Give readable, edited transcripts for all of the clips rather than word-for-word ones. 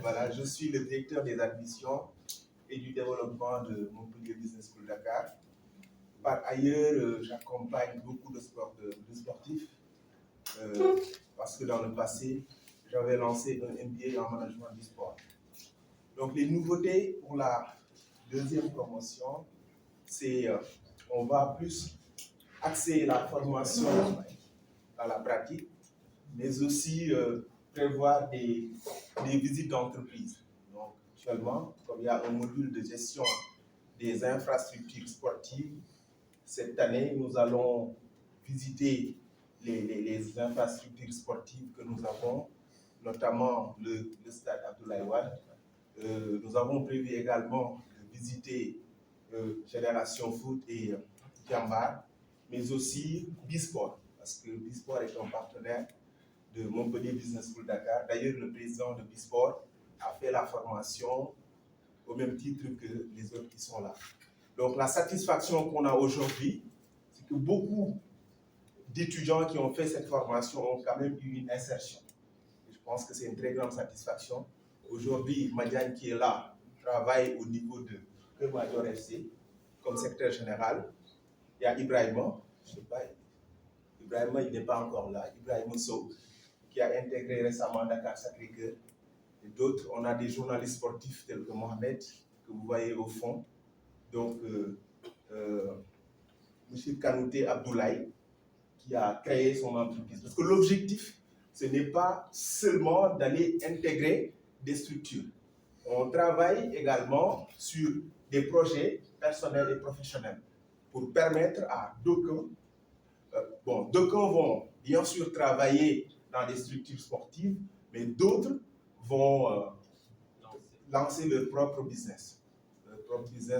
Voilà, je suis le directeur des admissions et du développement de Montpellier Business School Dakar. Par ailleurs, j'accompagne beaucoup de sportifs parce que dans le passé, j'avais lancé un MBA en management du sport. Donc les nouveautés pour la deuxième promotion, c'est on va plus axer la formation à la pratique, mais aussi prévoir des visites d'entreprise. Donc actuellement, comme il y a un module de gestion des infrastructures sportives, cette année, nous allons visiter les infrastructures sportives que nous avons, notamment le stade Abdoulaye Wade. Nous avons prévu également de visiter Génération Foot et Diambar, mais aussi Bisport, parce que Bisport est un partenaire de Montpellier Business School Dakar. D'ailleurs, le président de Bisport a fait la formation au même titre que les autres qui sont là. Donc la satisfaction qu'on a aujourd'hui, c'est que beaucoup d'étudiants qui ont fait cette formation ont quand même eu une insertion. Et je pense que c'est une très grande satisfaction. Aujourd'hui, Madiane qui est là travaille au niveau de Keur Madior FC comme secrétaire général. Il y a Ibrahima, je ne sais pas, Ibrahima il n'est pas encore là, Ibrahima Sow, qui a intégré récemment Dakar Sacré-Cœur. Et d'autres, on a des journalistes sportifs tels que Mohamed, que vous voyez au fond. Donc, M. Kanouté Abdoulaye, qui a créé son entreprise. Parce que l'objectif, ce n'est pas seulement d'aller intégrer des structures. On travaille également sur des projets personnels et professionnels pour permettre à d'aucuns, d'aucuns vont bien sûr travailler dans des structures sportives, mais d'autres vont lancer leur propre business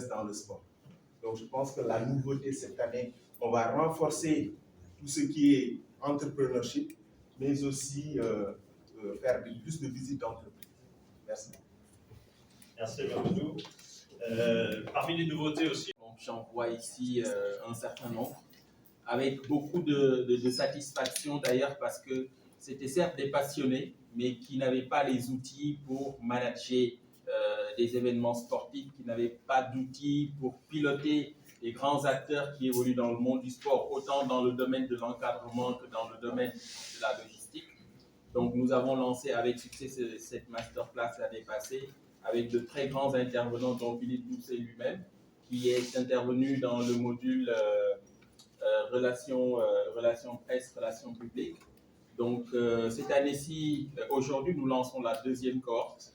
dans le sport. Donc je pense que la nouveauté cette année, on va renforcer tout ce qui est entrepreneurship, mais aussi faire plus de visites d'entreprise. Merci. Merci Mamadou. Parmi les nouveautés aussi, j'en vois ici un certain nombre, avec beaucoup de satisfaction d'ailleurs, parce que c'était certes des passionnés, mais qui n'avaient pas les outils pour manager des événements sportifs, qui n'avaient pas d'outils pour piloter les grands acteurs qui évoluent dans le monde du sport, autant dans le domaine de l'encadrement que dans le domaine de la logistique. Donc nous avons lancé avec succès cette masterclass l'année passée, avec de très grands intervenants, dont Philippe Doucet lui-même, qui est intervenu dans le module relations presse, relations publiques. Donc cette année-ci, aujourd'hui, nous lançons la deuxième cohorte.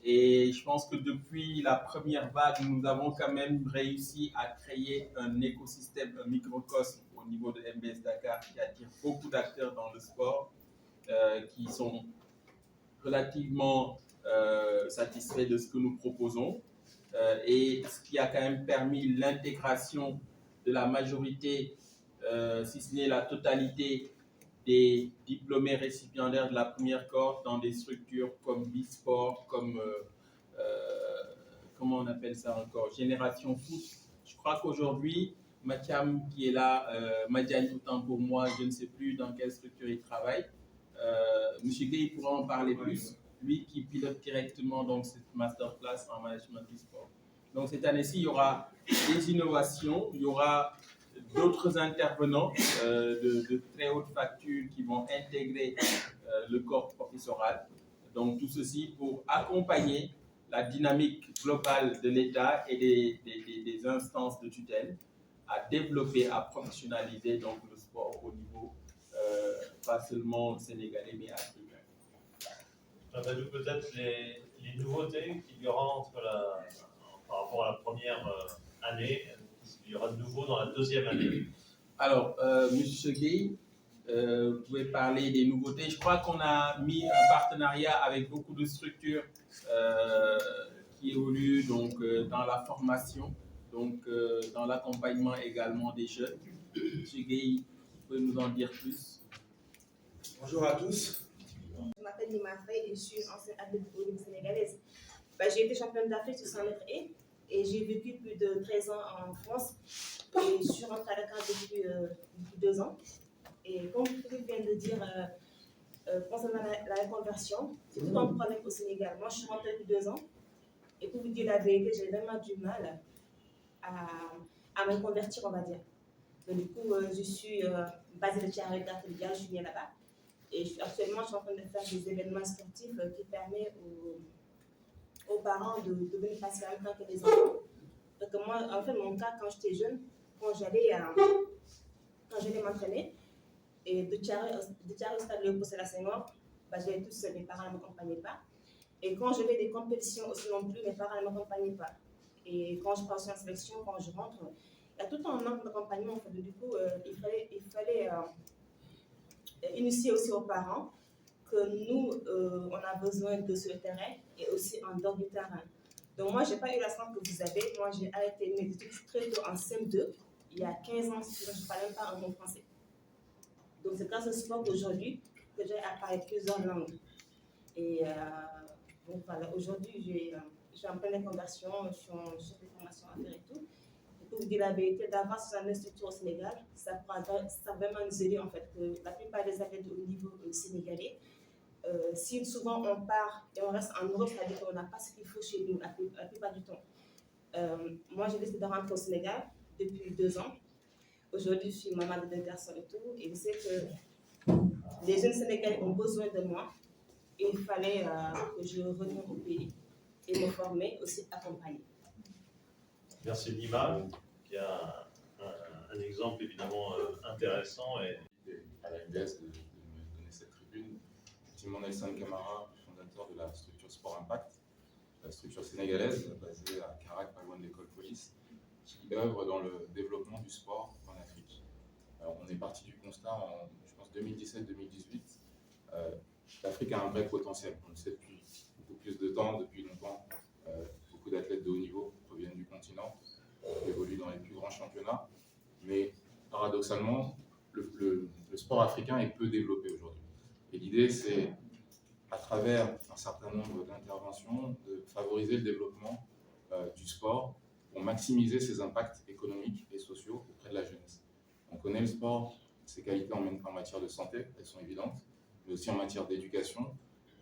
Et je pense que depuis la première vague, nous avons quand même réussi à créer un écosystème, un microcosme au niveau de MBS Dakar qui attire beaucoup d'acteurs dans le sport, qui sont relativement satisfaits de ce que nous proposons, et ce qui a quand même permis l'intégration de la majorité, si ce n'est la totalité, des diplômés récipiendaires de la première cohorte dans des structures comme Bisport, comme, comment on appelle ça encore, Génération Foot. Je crois qu'aujourd'hui, Mathiam qui est là, Madiane autant pour moi, je ne sais plus dans quelle structure il travaille. Monsieur Gay pourra en parler plus, lui qui pilote directement donc, cette masterclass en management du sport. Donc cette année-ci, il y aura des innovations, il y aura d'autres intervenants de très haute facture qui vont intégrer le corps professoral. Donc tout ceci pour accompagner la dynamique globale de l'État et des instances de tutelle à développer, à professionnaliser donc, le sport au niveau pas seulement sénégalais mais africain. Peut-être les nouveautés qu'il y aura par rapport à la première année, il y aura de nouveau dans la deuxième année. Alors, M. Guy, vous pouvez parler des nouveautés. Je crois qu'on a mis un partenariat avec beaucoup de structures qui évoluent donc, dans la formation, donc dans l'accompagnement également des jeunes. M. Guy, vous pouvez nous en dire plus? Bonjour à tous. Je m'appelle Nima Faye et je suis ancienne athlète de haut niveau sénégalaise. J'ai été championne d'Afrique sur 100 mètres et j'ai vécu plus de 13 ans en France. Et je suis rentrée à Dakar depuis 2 ans. Et comme Philippe vient de dire, Concernant la reconversion, c'est tout un problème au Sénégal. Moi, je suis rentrée depuis 2 ans. Et pour vous dire la vérité, j'ai vraiment du mal à me convertir, on va dire. Donc, du coup, je suis basée de Thiaroye d'Artelial, je suis née là-bas. Et actuellement, je suis en train de faire des événements sportifs qui permettent aux parents de venir passer un temps avec les enfants. Donc, moi, en fait, mon cas, quand j'étais jeune, quand j'allais m'entraîner, et de Thiaroye au stade Léopold Sédar Senghor, j'allais toute seule, mes parents ne m'accompagnaient pas. Et quand je vais des compétitions aussi non plus, mes parents ne m'accompagnaient pas. Et quand je passe en sélection, quand je rentre, il y a tout un manque d'accompagnement. En fait. Du coup, il fallait initier aussi aux parents que nous, on a besoin de sur le terrain et aussi en dehors du terrain. Donc moi, je n'ai pas eu la chance que vous avez. Moi, j'ai arrêté mes études très tôt en CM2, il y a 15 ans, je ne parlais même pas un mot français. Donc c'est grâce au sport d'aujourd'hui que j'ai appris plusieurs langues. Et donc voilà, aujourd'hui, je suis en pleine conversion, je suis en chef de formation à faire et tout. Et pour vous dire la vérité, d'avoir ce genre de structure au Sénégal, ça va vraiment nous aider en fait. Que la plupart des athlètes de haut niveau sénégalais, si souvent on part et on reste en Europe, c'est-à-dire qu'on n'a pas ce qu'il faut chez nous la plupart du temps. Moi, j'ai décidé de rentrer au Sénégal depuis 2 ans. Aujourd'hui, je suis maman de 2 garçons et tout. Et je sais que les jeunes Sénégalais ont besoin de moi. Et il fallait que je revienne au pays et me former, aussi accompagner. Merci Nima, qui a un exemple évidemment intéressant. Et à la MBS de me donner cette tribune. Effectivement, Nelson Camara, fondateur de la structure Sport Impact, la structure sénégalaise basée à Carac, pas loin de l'école police, qui œuvre dans le développement du sport en Afrique. Alors, on est parti du constat en, je pense, 2017-2018. L'Afrique a un vrai potentiel. On le sait depuis beaucoup plus de temps, depuis longtemps. Beaucoup d'athlètes de haut niveau proviennent du continent, évoluent dans les plus grands championnats. Mais paradoxalement, le sport africain est peu développé aujourd'hui. Et l'idée, c'est, à travers un certain nombre d'interventions, de favoriser le développement du sport pour maximiser ses impacts économiques et sociaux auprès de la jeunesse. On connaît le sport, ses qualités en matière de santé, elles sont évidentes, mais aussi en matière d'éducation,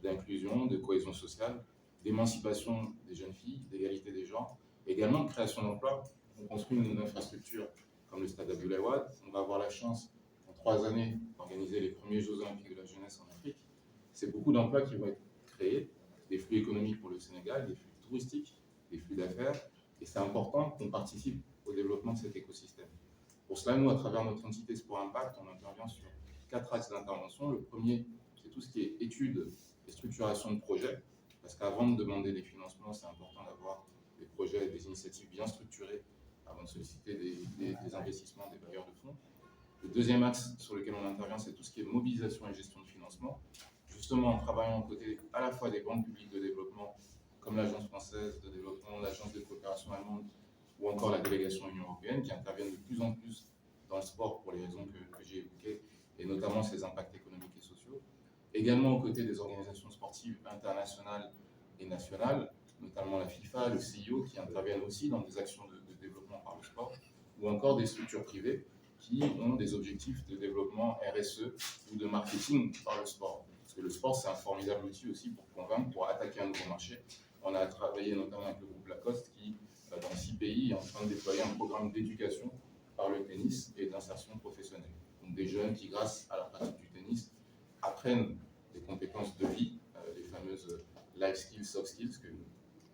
d'inclusion, de cohésion sociale, d'émancipation des jeunes filles, d'égalité des genres, également de création d'emplois. On construit une infrastructure comme le stade Abdoulaye Wade. On va avoir la chance, en 3 années, d'organiser les premiers Jeux Olympiques de la jeunesse en Afrique. C'est beaucoup d'emplois qui vont être créés, des flux économiques pour le Sénégal, des flux touristiques, des flux d'affaires, et c'est important qu'on participe au développement de cet écosystème. Pour cela, nous, à travers notre entité Sport Impact, on intervient sur 4 axes d'intervention. Le premier, c'est tout ce qui est études et structuration de projets, parce qu'avant de demander des financements, c'est important d'avoir des projets, des initiatives bien structurées avant de solliciter des investissements des bailleurs de fonds. Le deuxième axe sur lequel on intervient, c'est tout ce qui est mobilisation et gestion de financement, justement en travaillant aux côtés à la fois des banques publiques de développement, comme l'Agence française de développement, l'Agence de coopération allemande, ou encore la délégation Union européenne, qui interviennent de plus en plus dans le sport pour les raisons que j'ai évoquées, et notamment ses impacts économiques et sociaux. Également aux côtés des organisations sportives internationales et nationales, notamment la FIFA, le CIO, qui interviennent aussi dans des actions de développement par le sport, ou encore des structures privées qui ont des objectifs de développement RSE ou de marketing par le sport. Parce que le sport, c'est un formidable outil aussi pour convaincre, pour attaquer un nouveau marché. On a travaillé notamment avec le groupe Lacoste qui, dans 6 pays, est en train de déployer un programme d'éducation par le tennis et d'insertion professionnelle. Donc des jeunes qui, grâce à la pratique du tennis, apprennent des compétences de vie, les fameuses life skills, soft skills, que le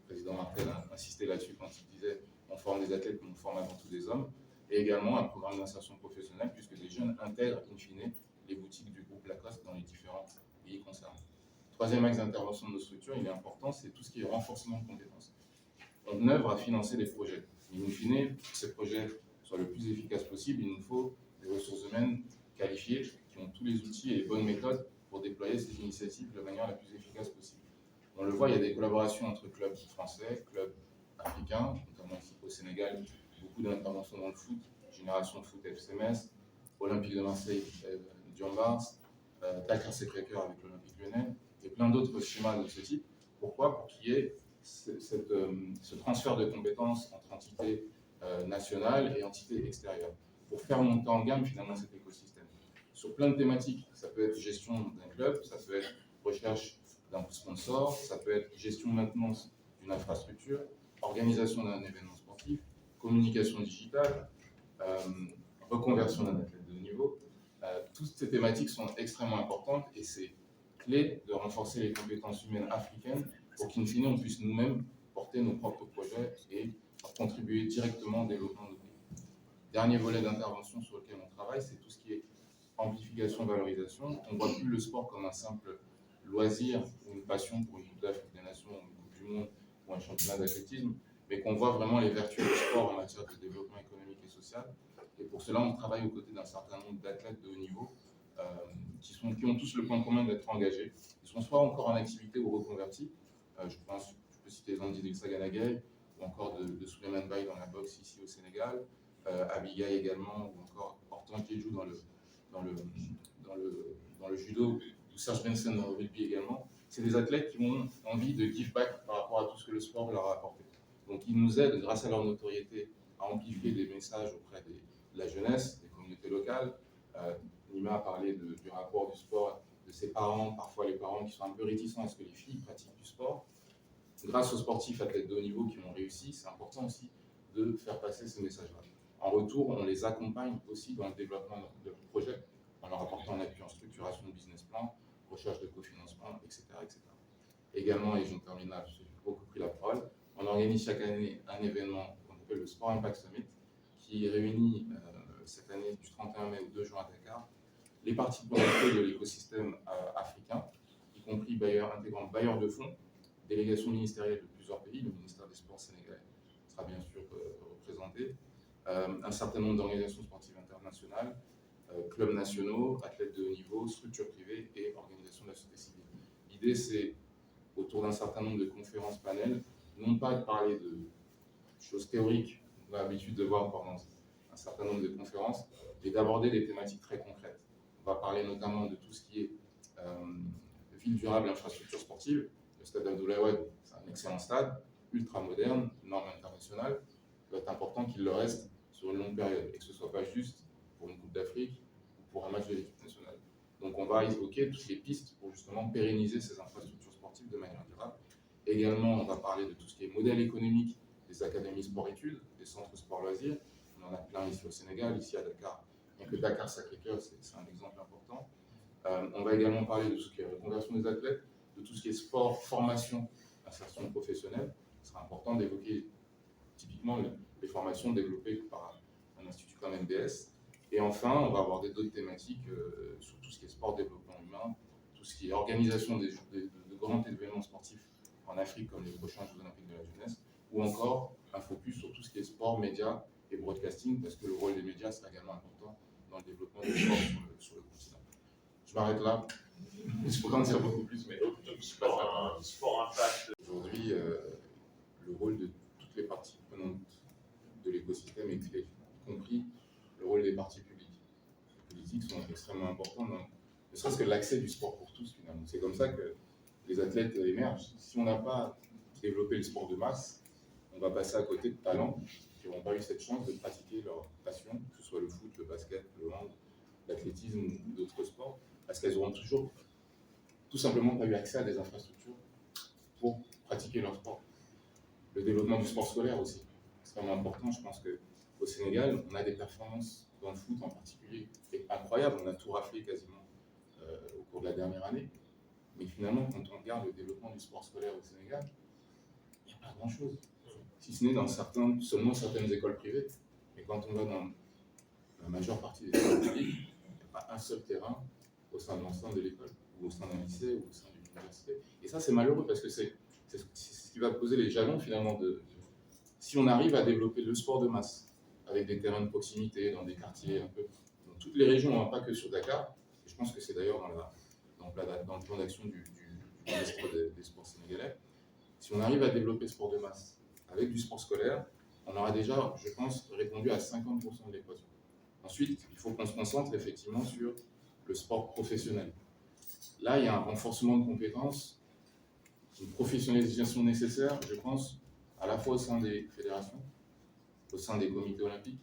président Martel a insisté là-dessus quand il disait on forme des athlètes, mais on forme avant tout des hommes, et également un programme d'insertion professionnelle, puisque les jeunes intègrent in fine les boutiques du groupe Lacoste dans les différents pays concernés. Troisième axe d'intervention de nos structures, il est important, c'est tout ce qui est renforcement de compétences. On œuvre à financer des projets, mais in fine, pour que ces projets soient le plus efficaces possible, il nous faut des ressources humaines qualifiées, qui ont tous les outils et les bonnes méthodes pour déployer ces initiatives de manière la plus efficace possible. On le voit, il y a des collaborations entre clubs français, clubs africains, notamment ici au Sénégal, beaucoup d'interventions dans le foot, Génération Foot FCMS, Olympique de Marseille, Diambars, Dakar Sacré-Cœur avec l'Olympique Lyonnais, et plein d'autres schémas de ce type. Pourquoi ? Pour qu'il y ait ce transfert de compétences entre entités nationales et entités extérieures, pour faire monter en gamme finalement cet écosystème. sur plein de thématiques. Ça peut être gestion d'un club, ça peut être recherche d'un sponsor, ça peut être gestion maintenance d'une infrastructure, organisation d'un événement sportif, communication digitale, reconversion d'un athlète de haut niveau. Toutes ces thématiques sont extrêmement importantes et c'est clé de renforcer les compétences humaines africaines pour qu'in fine on puisse nous-mêmes porter nos propres projets et contribuer directement au développement de nos pays. Dernier volet d'intervention sur lequel on travaille, c'est tout ce qui est amplification, valorisation. On ne voit plus le sport comme un simple loisir ou une passion pour une Coupe d'Afrique des Nations, une Coupe du Monde ou un championnat d'athlétisme, mais qu'on voit vraiment les vertus du sport en matière de développement économique et social. Et pour cela, on travaille aux côtés d'un certain nombre d'athlètes de haut niveau qui ont tous le point commun d'être engagés. Ils sont soit encore en activité ou reconvertis. Je peux citer Zandi Dilsaganagay ou encore de Souleymane Baye dans la boxe ici au Sénégal, Abigail également, ou encore Hortense Djedjou dans le judo, ou Serge Benson dans le rugby également. C'est des athlètes qui ont envie de give back par rapport à tout ce que le sport leur a apporté. Donc ils nous aident, grâce à leur notoriété, à amplifier des messages auprès de la jeunesse, des communautés locales. Nima a parlé du rapport du sport de ses parents, parfois les parents qui sont un peu réticents à ce que les filles pratiquent du sport. Grâce aux sportifs athlètes de haut niveau qui ont réussi, c'est important aussi de faire passer ces messages-là. En retour, on les accompagne aussi dans le développement de leurs projets, en leur apportant un appui en structuration de business plan, recherche de cofinancement, etc. etc. Également, et j'en termine là, j'ai beaucoup pris la parole, on organise chaque année un événement qu'on appelle le Sport Impact Summit, qui réunit cette année du 31 mai au 2 juin à Dakar les participants de l'écosystème africain, y compris intégrant bailleurs de fonds, délégations ministérielles de plusieurs pays, le ministère des Sports sénégalais sera bien sûr représenté, un certain nombre d'organisations sportives internationales, clubs nationaux, athlètes de haut niveau, structures privées et organisations de la société civile. L'idée, c'est, autour d'un certain nombre de conférences panels, non pas de parler de choses théoriques qu'on a l'habitude de voir pendant un certain nombre de conférences, mais d'aborder des thématiques très concrètes. On va parler notamment de tout ce qui est ville durable, infrastructure sportive. Le stade Abdoulaye Wade, c'est un excellent stade, ultra moderne, norme internationale. Il va être important qu'il le reste sur une longue période et que ce ne soit pas juste pour une Coupe d'Afrique ou pour un match de l'équipe nationale. Donc on va évoquer toutes les pistes pour justement pérenniser ces infrastructures sportives de manière durable. Également, on va parler de tout ce qui est modèle économique des académies sport-études, des centres sport-loisirs. On en a plein ici au Sénégal, ici à Dakar. Donc le Dakar-Sacré-Cœur, c'est un exemple important. On va également parler de tout ce qui est reconversion des athlètes, de tout ce qui est sport, formation, insertion professionnelle. Ce sera important d'évoquer typiquement les formations développées par un institut comme MDS. Et enfin, on va aborder d'autres thématiques sur tout ce qui est sport, développement humain, tout ce qui est organisation de grands événements sportifs en Afrique, comme les prochains Jeux Olympiques de la jeunesse, ou encore un focus sur tout ce qui est sport, médias et broadcasting, parce que le rôle des médias sera également important dans le développement du sport sur le continent. Je m'arrête là. Je pourrais en dire beaucoup plus, mais Sport Impact. Aujourd'hui, le rôle de toutes les parties prenantes de l'écosystème est clé, y compris le rôle des partis publics. Les politiques sont extrêmement importants, ne serait-ce que l'accès du sport pour tous, finalement. C'est comme ça que les athlètes émergent. Si on n'a pas développé le sport de masse, on va passer à côté de talents qui n'auront pas eu cette chance de pratiquer leur passion, que ce soit le foot, le basket, le hand, l'athlétisme ou d'autres sports, parce qu'elles auront toujours tout simplement pas eu accès à des infrastructures pour pratiquer leur sport. Le développement du sport scolaire aussi, extrêmement important. Je pense qu'au Sénégal, on a des performances dans le foot en particulier incroyables. On a tout raflé quasiment au cours de la dernière année. Mais finalement, quand on regarde le développement du sport scolaire au Sénégal, il n'y a pas grand-chose. Si ce n'est dans seulement certaines écoles privées. Mais quand on va dans la majeure partie des écoles publiques, il n'y a pas un seul terrain au sein de l'ensemble de l'école, ou au sein d'un lycée, ou au sein d'une université. Et ça, c'est malheureux parce que c'est ce qui va poser les jalons finalement si on arrive à développer le sport de masse avec des terrains de proximité dans des quartiers un peu dans toutes les régions, hein, pas que sur Dakar. Et je pense que c'est d'ailleurs dans le plan d'action du ministre des Sports sénégalais. Si on arrive à développer le sport de masse avec du sport scolaire, on aura déjà, je pense, répondu à 50% de l'équation. Ensuite, il faut qu'on se concentre effectivement sur le sport professionnel. Là, il y a un renforcement de compétences, une professionnalisation nécessaire, je pense, à la fois au sein des fédérations, au sein des comités olympiques,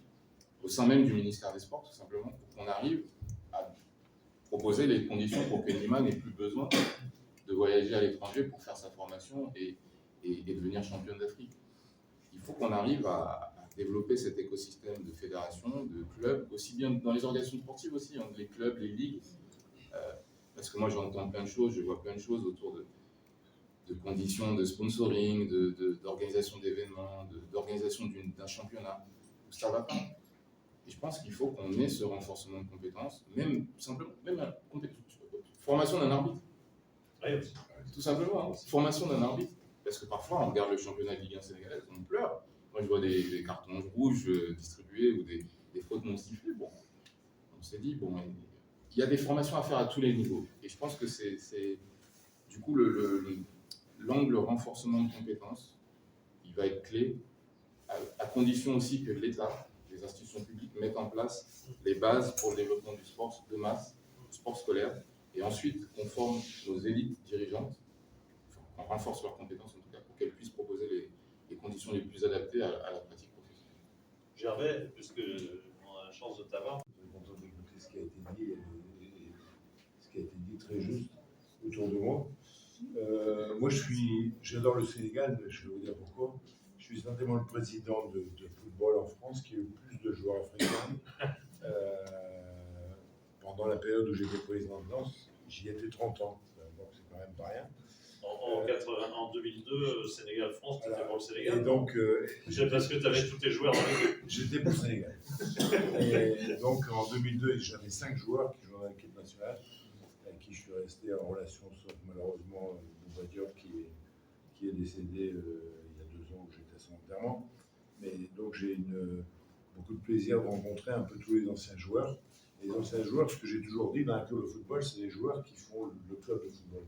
au sein même du ministère des Sports, tout simplement, pour qu'on arrive à proposer les conditions pour que Nima n'ait plus besoin de voyager à l'étranger pour faire sa formation et devenir championne d'Afrique. Il faut qu'on arrive à développer cet écosystème de fédérations, de clubs, aussi bien dans les organisations sportives aussi, hein, les clubs, les ligues, parce que moi j'entends plein de choses, je vois plein de choses autour de conditions de sponsoring, d'organisation d'événements, d'organisation d'un championnat, où ça va pas. Et je pense qu'il faut qu'on ait ce renforcement de compétences, même simplement, formation d'un arbitre. Oui, aussi. Tout simplement, hein. Formation d'un arbitre. Parce que parfois, on regarde le championnat de Ligue 1 sénégalaise, on pleure. Moi, je vois des cartons rouges distribués ou des fautes non sifflées. Bon, on s'est dit, bon, il y a des formations à faire à tous les niveaux. Et je pense que c'est du coup, l'angle renforcement de compétences, il va être clé, à condition aussi que l'État, les institutions publiques mettent en place les bases pour le développement du sport de masse, du sport scolaire, et ensuite qu'on forme nos élites dirigeantes, qu'on renforce leurs compétences en tout cas, pour qu'elles puissent proposer les conditions les plus adaptées à la pratique professionnelle. Gervais, puisque on a la chance de t'avoir. Je suis content d'écouter ce qui a été dit et ce qui a été dit très juste autour de moi. Moi, j'adore le Sénégal, mais je vais vous dire pourquoi. Je suis certainement le président de football en France qui a eu plus de joueurs africains. Pendant la période où j'étais président de Lens, j'y étais 30 ans, donc c'est quand même pas rien. En 2002, Sénégal-France, tu étais pour le Sénégal. Et donc, c'est parce que tu avais tous tes joueurs dans l'équipe. J'étais pour le Sénégal. Et donc en 2002, j'avais 5 joueurs qui jouaient dans l'équipe nationale, avec qui je suis resté en relation, sauf malheureusement Bouba Diop qui est décédé il y a 2 ans où j'étais à son enterrement. Mais donc j'ai beaucoup de plaisir de rencontrer un peu tous les anciens joueurs. Et les anciens joueurs, ce que j'ai toujours dit dans un club de football, c'est les joueurs qui font le club de football.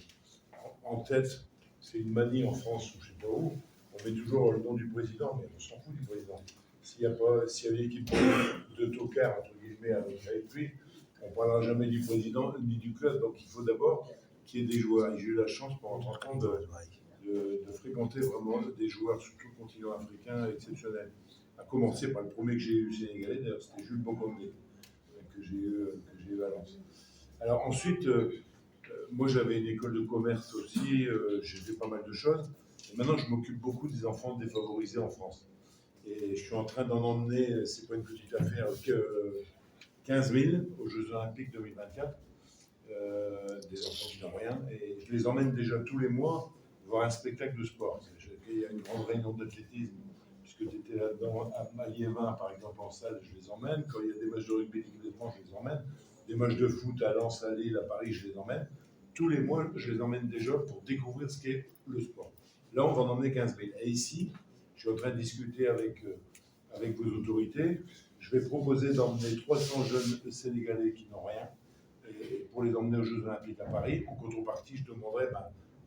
En tête, c'est une manie en France ou je ne sais pas où, on met toujours le nom du président, mais on s'en fout du président. S'il y a une équipe de tocards, entre guillemets, avec lui, on ne parlera jamais du président ni du club. Donc il faut d'abord qu'il y ait des joueurs. Et j'ai eu la chance pendant 30 ans de fréquenter vraiment des joueurs sur tout le continent africain exceptionnels. À commencer par le premier que j'ai eu sénégalais, d'ailleurs c'était Jules Bocondé, que j'ai eu à Lens. Alors ensuite, moi j'avais une école de commerce aussi, j'ai fait pas mal de choses. Et maintenant je m'occupe beaucoup des enfants défavorisés en France. Et je suis en train d'en emmener, c'est pas une petite affaire, 15 000 aux Jeux Olympiques 2024, des enfants qui n'ont rien. Et je les emmène déjà tous les mois voir un spectacle de sport. Il y a une grande réunion d'athlétisme, puisque tu étais là-dedans, à Liévin par exemple en salle, je les emmène. Quand il y a des matchs de rugby l'équipe de France, je les emmène. Des matchs de foot à Lens, à Lille, à Paris, je les emmène. Tous les mois, je les emmène déjà pour découvrir ce qu'est le sport. Là, on va en emmener 15 000. Et ici, je suis en train de discuter avec vos autorités. Je vais proposer d'emmener 300 jeunes Sénégalais qui n'ont rien pour les emmener aux Jeux Olympiques à Paris. En contrepartie, je demanderai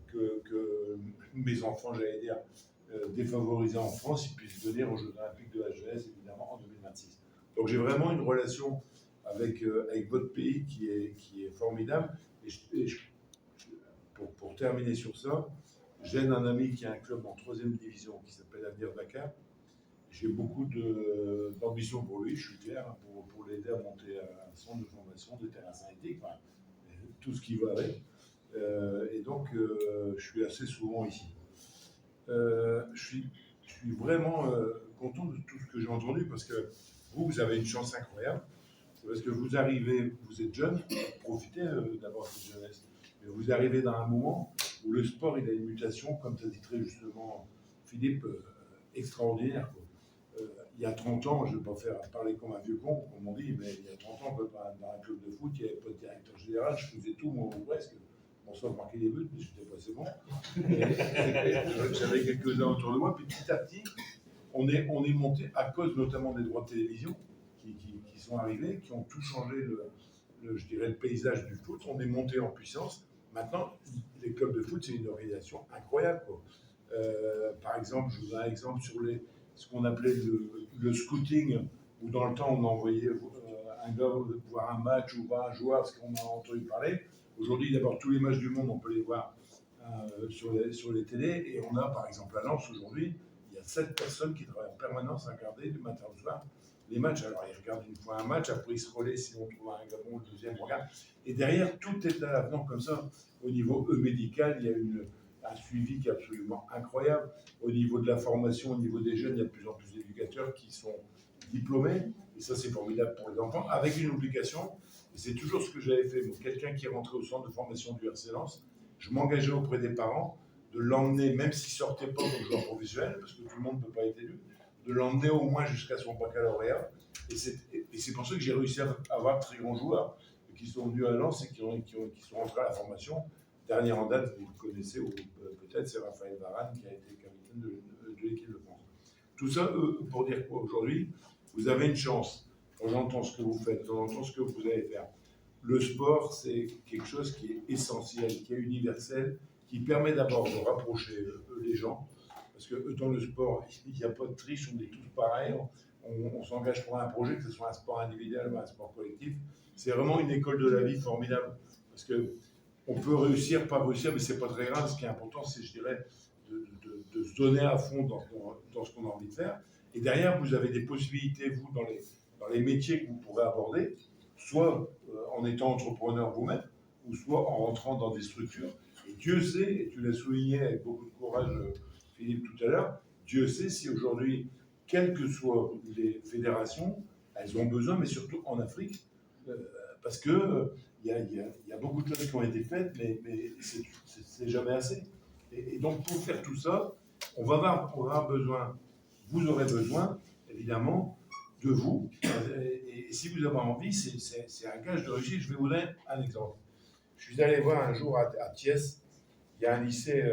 que mes enfants, j'allais dire, défavorisés en France, ils puissent venir aux Jeux Olympiques de la jeunesse, évidemment, en 2026. Donc j'ai vraiment une relation avec votre pays qui est formidable. Pour terminer sur ça, j'ai un ami qui a un club en 3e division qui s'appelle Avenir Dakar. J'ai beaucoup d'ambition pour lui, je suis clair, pour l'aider à monter un centre de formation, des terrains synthétiques, enfin, tout ce qui va avec. Et donc, je suis assez souvent ici. Je suis vraiment content de tout ce que j'ai entendu parce que vous avez une chance incroyable. C'est parce que vous arrivez, vous êtes jeune, profitez d'avoir cette jeunesse. Mais vous arrivez dans un moment où le sport il a une mutation, comme tu as dit très justement, Philippe, extraordinaire. Quoi. Il y a 30 ans, je ne vais pas faire parler comme un vieux con, comme on dit, mais il y a 30 ans, dans un club de foot, il n'y avait pas de directeur général, je faisais tout, moi, ou presque. Bon, sauf marquer des buts, mais j'étais pas assez bon. J'avais quelques-uns autour de moi, puis petit à petit, on est monté à cause notamment des droits de télévision qui sont arrivés, qui ont tout changé, je dirais, le paysage du foot. On est monté en puissance. Maintenant, les clubs de foot, c'est une organisation incroyable. Quoi. Par exemple, je vous donne un exemple sur ce qu'on appelait le scouting, où dans le temps, on envoyait un gars voir un match ou voir un joueur, parce qu'on a entendu parler. Aujourd'hui, d'abord, tous les matchs du monde, on peut les voir sur les télés. Et on a, par exemple, à Lens, aujourd'hui, il y a 7 personnes qui travaillent en permanence à regarder du matin au soir les matchs. Alors, ils regardent une fois un match, après ils se relaient si on trouve un gabon, le deuxième regarde. Et derrière, tout est à l'avenant comme ça. Au niveau médical, il y a un suivi qui est absolument incroyable. Au niveau de la formation, au niveau des jeunes, il y a de plus en plus d'éducateurs qui sont diplômés. Et ça, c'est formidable pour les enfants, avec une obligation. Et c'est toujours ce que j'avais fait. Moi, quelqu'un qui est rentré au centre de formation du RC Lens, je m'engageais auprès des parents de l'emmener, même s'il ne sortait pas comme joueur professionnel, parce que tout le monde ne peut pas être élu, de l'emmener au moins jusqu'à son baccalauréat. Et c'est pour ça que j'ai réussi à avoir de très grands joueurs qui sont venus à Lens et qui sont rentrés à la formation. Dernier en date, vous le connaissez, ou peut-être, c'est Raphaël Varane qui a été capitaine de l'équipe de France. Tout ça, pour dire quoi aujourd'hui, vous avez une chance. Quand j'entends ce que vous faites, quand j'entends ce que vous allez faire. Le sport, c'est quelque chose qui est essentiel, qui est universel, qui permet d'abord de rapprocher les gens. Parce que dans le sport, il n'y a pas de triche, on est tous pareils. On s'engage pour un projet, que ce soit un sport individuel ou un sport collectif. C'est vraiment une école de la vie formidable. Parce qu'on peut réussir, pas réussir, mais ce n'est pas très grave. Ce qui est important, c'est, je dirais, de se donner à fond dans ce qu'on a envie de faire. Et derrière, vous avez des possibilités, vous, dans les métiers que vous pourrez aborder, soit en étant entrepreneur vous-même, ou soit en rentrant dans des structures. Et Dieu sait, et tu l'as souligné avec beaucoup de courage, Philippe, tout à l'heure, Dieu sait si aujourd'hui, quelles que soient les fédérations, elles ont besoin, mais surtout en Afrique, parce que il y a beaucoup de choses qui ont été faites, mais c'est jamais assez. Et donc, pour faire tout ça, on va avoir besoin, vous aurez besoin, évidemment, de vous. Et si vous avez envie, c'est un gage de réussite. Je vais vous donner un exemple. Je suis allé voir un jour à Thiès, il y a un lycée,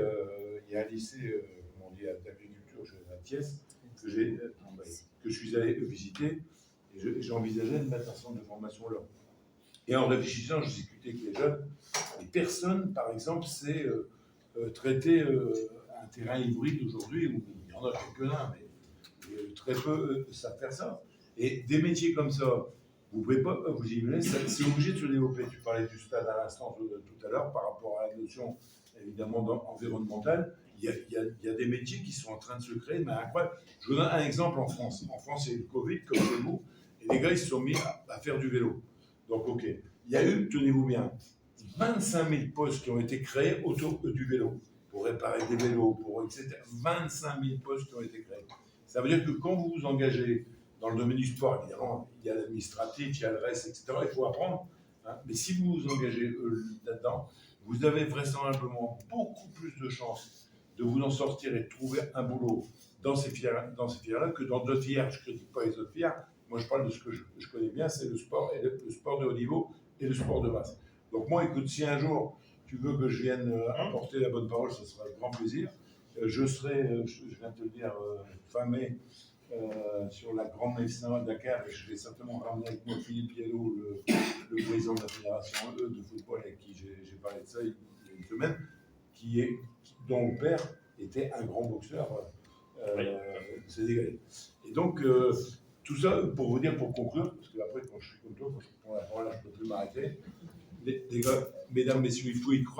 comment on dit, d'agriculture à Thiès, que je suis allé visiter, et j'envisageais de mettre un centre de formation là. Et en réfléchissant, je discutais avec les jeunes, et personne, par exemple, sait traiter un terrain hybride aujourd'hui, où il y en a quelques-uns, mais très peu savent faire ça. Et des métiers comme ça, vous ne pouvez pas vous imaginer, c'est obligé de se développer. Tu parlais du stade à l'instant tout à l'heure par rapport à la notion évidemment environnementale. Il y a des métiers qui sont en train de se créer, mais incroyable. Je vous donne un exemple en France. En France, il y a eu le Covid, comme chez vous, et les gars, ils se sont mis à faire du vélo. Donc, OK. Il y a eu, tenez-vous bien, 25 000 postes qui ont été créés autour du vélo, pour réparer des vélos, etc. 25 000 postes qui ont été créés. Ça veut dire que quand vous vous engagez dans le domaine du sport, évidemment, il y a l'administratif, il y a le reste, etc. Il faut apprendre. Hein. Mais si vous vous engagez là-dedans, vous avez vraisemblablement beaucoup plus de chances de vous en sortir et de trouver un boulot dans ces filières-là que dans d'autres filières. Je ne critique pas les autres filières. Moi, je parle de ce que je connais bien, c'est le sport, et le sport de haut niveau et le sport de masse. Donc moi, écoute, si un jour tu veux que je vienne apporter la bonne parole, ce sera avec grand plaisir. Je serai, je viens de te le dire, fin mai, sur la grande médecine à Dakar, et je vais certainement ramener avec moi Philippe Piello, le président de la fédération de football, avec qui j'ai parlé de ça il y a une semaine, dont le père était un grand boxeur sénégalais. Et donc, tout ça pour vous dire, pour conclure, parce que après, quand je suis comme toi, quand je prends la parole, je ne peux plus m'arrêter. Les gars, mesdames, messieurs, il faut y croire.